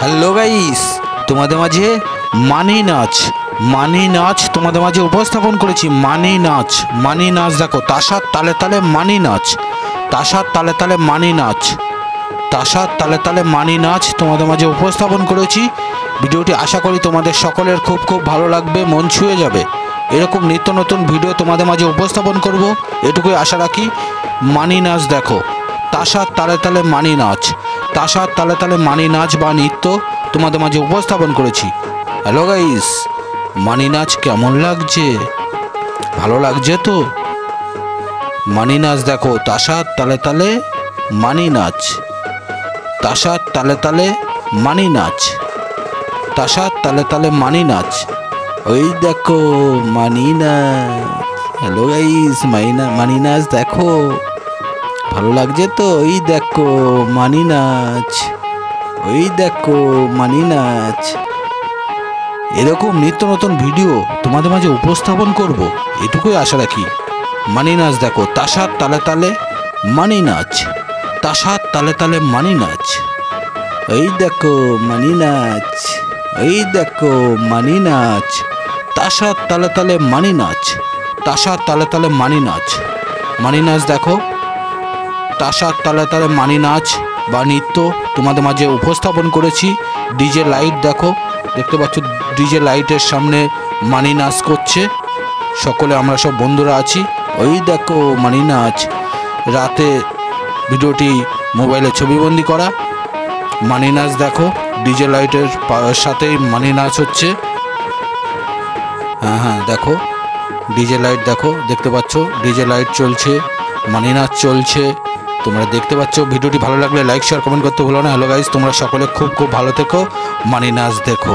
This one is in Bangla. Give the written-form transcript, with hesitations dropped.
হ্যালো গাইস, তোমাদের মাঝে মানি নাচ তোমাদের মাঝে উপস্থাপন করেছি। মানি নাচ দেখো, তাসার তালে তালে মানি নাচ, তাসার তালে তালে মানি নাচ, তাসার তালে তালে মানি নাচ তোমাদের মাঝে উপস্থাপন করেছি। ভিডিওটি আশা করি তোমাদের সকলের খুব খুব ভালো লাগবে, মন ছুঁয়ে যাবে। এরকম নিত্য নতুন ভিডিও তোমাদের মাঝে উপস্থাপন করব, এটুকুই আশা রাখি। মানি নাচ দেখো, তাসার তালে তালে মানি নাচ, তাসার তালে তালে মানি নাচ বা নৃত্য তোমাদের মাঝে উপস্থাপন করেছি। হ্যালো গাইস, মানি নাচ কেমন লাগছে? ভালো লাগছে তো? মানি নাচ দেখো, তাসার তালে তালে মানি নাচ, তাসার তালে তালে মানি নাচ, তাসার তালে তালে মানি নাচ। ওই দেখো মানি নাচ। হ্যালো গাইস, মানি নাচ দেখো, ভালো লাগছে তো? ওই দেখো মানি নাচ, ওই দেখো মানি নাচ। এরকম নিত্য নতুন ভিডিও তোমাদের মাঝে উপস্থাপন করব, এটুকুই আশা রাখি। মানি নাচ দেখো, তাসার তালে তালে মানি নাচ, তাসার তালে তালে মানি নাচ। এই দেখো মানি নাচ, এই দেখো মানি নাচ, তাসার তালে তালে মানি নাচ, তাসার তালে তালে মানি নাচ। মানি নাচ দেখো, তাসার তালে তালে মানি নাচ বা নৃত্য তোমাদের মাঝে উপস্থাপন করেছি। ডিজে লাইট দেখো, দেখতে পাচ্ছ ডিজে লাইটের সামনে মানি নাচ করছে। সকলে আমরা সব বন্ধুরা আছি। ওই দেখো মানি নাচ। রাতে ভিডিওটি মোবাইলে ছবিবন্দি করা। মানি নাচ দেখো, ডিজে লাইটের সাথেই মানি নাচ হচ্ছে। হ্যাঁ দেখো, ডিজে লাইট দেখো, দেখতে পাচ্ছ ডিজে লাইট চলছে, মানি নাচ চলছে, তোমরা দেখতে পাচ্ছ। ভিডিওটি ভালো লাগলে লাইক শেয়ার কমেন্ট করতে ভুলো না। হ্যালো গাইস, তোমরা সকলে খুব খুব ভালো থেকো, মানি নাচ দেখো।